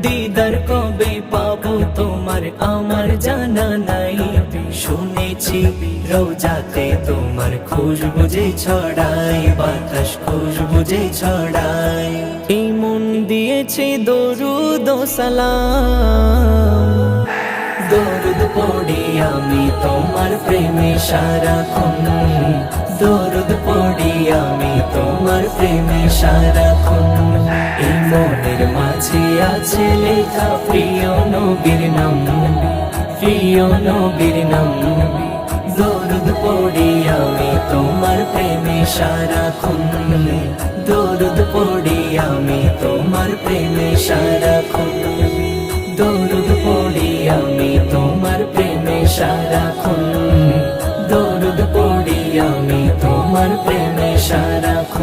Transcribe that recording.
দিদার কবে পাবো তোমার আমার জানা নাই, শুনেছি রোজাতে তোমার খুশবু যে ছড়ায়, বাতাস খুশবু যে ছড়ায়। এই মন দিয়েছে দরুদ ও সালাম, দরুদ পড়ি আমি তোমার প্রেমে সারাক্ষণ, দরুদ পড়ি আমি তোমার প্রেমে সারাক্ষণ। এই মনের মাঝে আছে লেখা প্রিয় নবীর নাম, প্রিয় নবীর নাম। দরুদ পড়ি আমি তোমার প্রেমে সারাক্ষণ, দরুদ পড়ি আমি তোমার প্রেমে সারাক্ষণ, দরুদ পড়ি আমি তোমার প্রেমে সারাক্ষণ, দরুদ পড়ি আমি তোমার প্রেমে সারাক্ষণ।